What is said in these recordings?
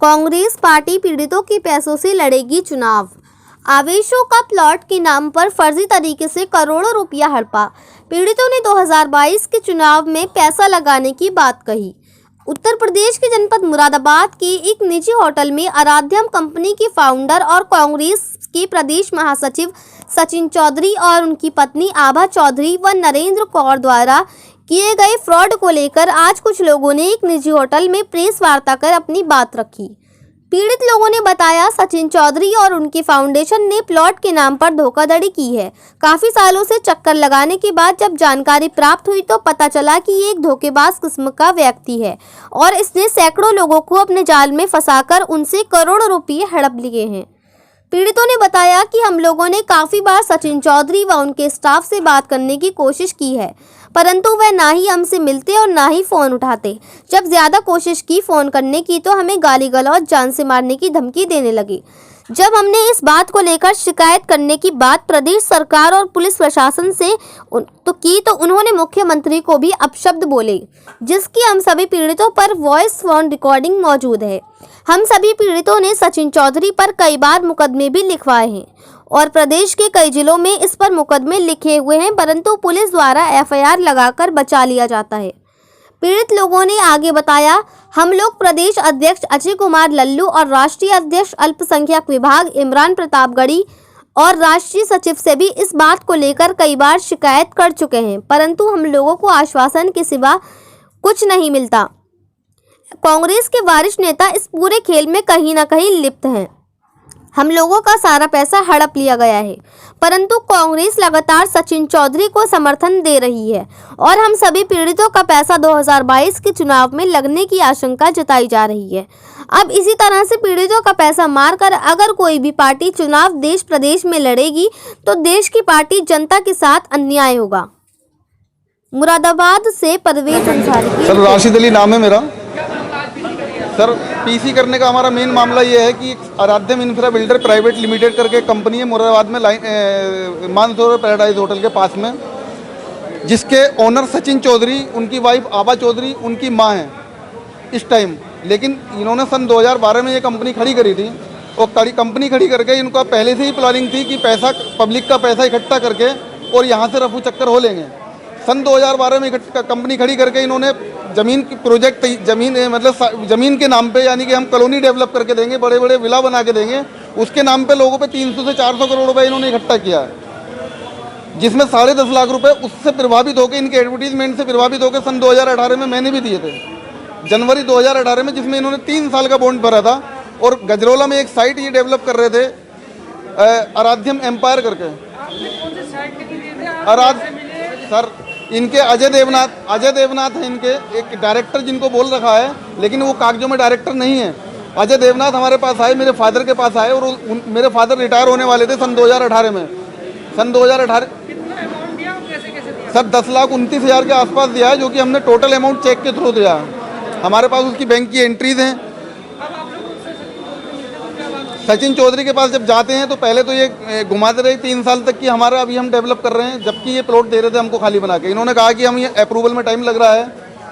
Congress party पीड़ितों के पैसों से लड़ेगी चुनाव। आवेशों का प्लॉट के नाम पर फर्जी तरीके से करोड़ों रुपया हड़पा। पीड़ितों ने 2022 के चुनाव में पैसा लगाने की बात कही। उत्तर प्रदेश के जनपद मुरादाबाद के एक निजी होटल में आराध्यम कंपनी के फाउंडर और कांग्रेस के प्रदेश महासचिव सचिन चौधरी और उनकी पत्नी आभा चौधरी व नरेंद्र कौर द्वारा किए गए फ्रॉड को लेकर आज कुछ लोगों ने एक निजी होटल में प्रेस वार्ता कर अपनी बात रखी। पीड़ित लोगों ने बताया, सचिन चौधरी और उनकी फाउंडेशन ने प्लॉट के नाम पर धोखाधड़ी की है। काफी सालों से चक्कर लगाने के बाद जब जानकारी प्राप्त हुई तो पता चला कि ये एक धोखेबाज किस्म का व्यक्ति है और इसने सैकड़ों लोगों को अपने जाल में फंसाकर उनसे करोड़ों रुपये हड़प लिए हैं। पीड़ितों ने बताया कि हम लोगों ने काफ़ी बार सचिन चौधरी व उनके स्टाफ से बात करने की कोशिश की है, परंतु वह ना ही हमसे मिलते और ना ही फ़ोन उठाते। जब ज़्यादा कोशिश की फ़ोन करने की तो हमें गाली गलौज, जान से मारने की धमकी देने लगे। जब हमने इस बात को लेकर शिकायत करने की बात प्रदेश सरकार और पुलिस प्रशासन से तो उन्होंने मुख्यमंत्री को भी अपशब्द बोले, जिसकी हम सभी पीड़ितों पर वॉइस फोन रिकॉर्डिंग मौजूद है। हम सभी पीड़ितों ने सचिन चौधरी पर कई बार मुकदमे भी लिखवाए हैं और प्रदेश के कई जिलों में इस पर मुकदमे लिखे हुए हैं, परंतु पुलिस द्वारा FIR लगाकर बचा लिया जाता है। पीड़ित लोगों ने आगे बताया, हम लोग प्रदेश अध्यक्ष अजय कुमार लल्लू और राष्ट्रीय अध्यक्ष अल्पसंख्यक विभाग इमरान प्रतापगढ़ी और राष्ट्रीय सचिव से भी इस बात को लेकर कई बार शिकायत कर चुके हैं, परंतु हम लोगों को आश्वासन के सिवा कुछ नहीं मिलता। कांग्रेस के वरिष्ठ नेता इस पूरे खेल में कहीं ना कहीं लिप्त हैं। हम लोगों का सारा पैसा हड़प लिया गया है, परंतु कांग्रेस लगातार सचिन चौधरी को समर्थन दे रही है और हम सभी पीड़ितों का पैसा 2022 के चुनाव में लगने की आशंका जताई जा रही है। अब इसी तरह से पीड़ितों का पैसा मारकर अगर कोई भी पार्टी चुनाव देश प्रदेश में लड़ेगी तो देश की पार्टी जनता के साथ अन्याय होगा। मुरादाबाद से परवेज अंसारी। सर राशिद अली नाम है मेरा। सर PC करने का हमारा मेन मामला ये है कि आराध्यम इंफ्रा बिल्डर प्राइवेट लिमिटेड करके कंपनी है मुरादाबाद में मानसरोवर पैराडाइज होटल के पास में, जिसके ओनर सचिन चौधरी, उनकी वाइफ आभा चौधरी, उनकी मां है इस टाइम। लेकिन इन्होंने सन 2012 में ये कंपनी खड़ी करी थी और कंपनी खड़ी करके इनका पहले से ही प्लानिंग थी कि पैसा, पब्लिक का पैसा इकट्ठा करके और यहाँ से रफू चक्कर हो लेंगे। सन 2012 में कंपनी खड़ी करके इन्होंने ज़मीन की प्रोजेक्ट, ज़मीन के नाम पे, यानी कि हम कॉलोनी डेवलप करके देंगे, बड़े बड़े विला बना के देंगे, उसके नाम पे लोगों पे 300 से 400 करोड़ रुपए इन्होंने इकट्ठा किया है, जिसमें 10.5 लाख रुपए उससे प्रभावित होकर, इनके एडवर्टीजमेंट से प्रभावित होकर सन 2018 में मैंने भी दिए थे, जनवरी 2018 में, जिसमें इन्होंने 3 साल का बॉन्ड भरा था। और गजरोला में एक साइट ये डेवलप कर रहे थे आराध्यम एम्पायर करके। सर इनके अजय देवनाथ है, इनके एक डायरेक्टर जिनको बोल रखा है, लेकिन वो कागजों में डायरेक्टर नहीं है। अजय देवनाथ हमारे पास आए, मेरे फादर के पास आए और मेरे फादर रिटायर होने वाले थे सन 2018 में। सन 2018 सर 10,29,000 के आसपास दिया है, जो कि हमने टोटल अमाउंट चेक के थ्रू दिया। हमारे पास उसकी बैंक की एंट्रीज हैं। सचिन चौधरी के पास जब जाते हैं तो पहले तो ये घुमाते रहे 3 साल तक कि हमारा अभी हम डेवलप कर रहे हैं, जबकि ये प्लॉट दे रहे थे हमको खाली बना के। इन्होंने कहा कि हम ये अप्रूवल में टाइम लग रहा है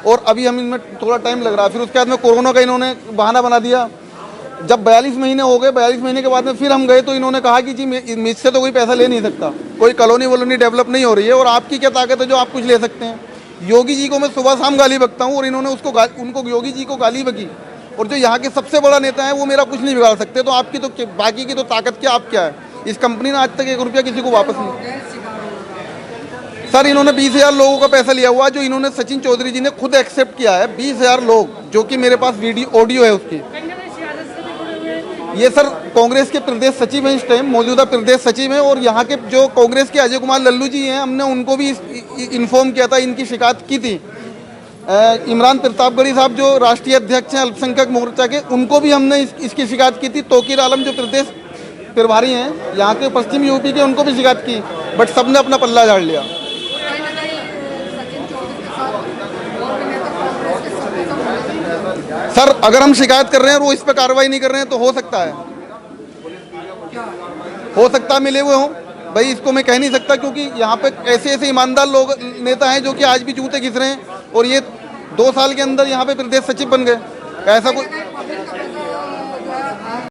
और अभी हम इनमें थोड़ा टाइम लग रहा है। फिर उसके बाद में कोरोना का इन्होंने बहाना बना दिया। जब 42 महीने हो गए, 42 महीने के बाद में फिर हम गए तो इन्होंने कहा कि जी मुझसे तो कोई पैसा ले नहीं सकता, कोई कॉलोनी वॉलोनी डेवलप नहीं हो रही है और आपकी क्या ताकत है जो आप कुछ ले सकते हैं। योगी जी को मैं सुबह शाम गाली बकता हूँ और इन्होंने उनको योगी जी को गाली बकी, और जो यहाँ के सबसे बड़ा नेता है वो मेरा कुछ नहीं बिगाड़ सकते। तो आपकी तो बाकी की तो ताकत क्या, आप क्या है। इस कंपनी ने आज तक 1 रुपया किसी को वापस नहीं। सर इन्होंने 20,000 लोगों का पैसा लिया हुआ, जो इन्होंने सचिन चौधरी जी ने खुद एक्सेप्ट किया है। 20,000 लोग, जो कि मेरे पास ऑडियो है उसकी। ये सर कांग्रेस के प्रदेश सचिव हैं, इस टाइम मौजूदा प्रदेश सचिव हैं, और यहाँ के जो कांग्रेस के अजय कुमार लल्लू जी हैं, हमने उनको भी इन्फॉर्म किया था, इनकी शिकायत की थी। इमरान प्रतापगढ़ी साहब जो राष्ट्रीय अध्यक्ष हैं अल्पसंख्यक मोर्चा के, उनको भी हमने इसकी शिकायत की थी। तोकीर आलम जो प्रदेश प्रभारी हैं यहाँ के पश्चिम यूपी के, उनको भी शिकायत की, बट सबने अपना पल्ला झाड़ लिया। सर अगर हम शिकायत कर रहे हैं और वो इस पर कार्रवाई नहीं कर रहे हैं तो हो सकता है मिले हुए हों भाई, इसको मैं कह नहीं सकता, क्योंकि यहाँ पे ऐसे ईमानदार लोग नेता हैं जो कि आज भी जूते घिस रहे हैं और ये 2 साल के अंदर यहाँ पे प्रदेश सचिव बन गए। ऐसा कोई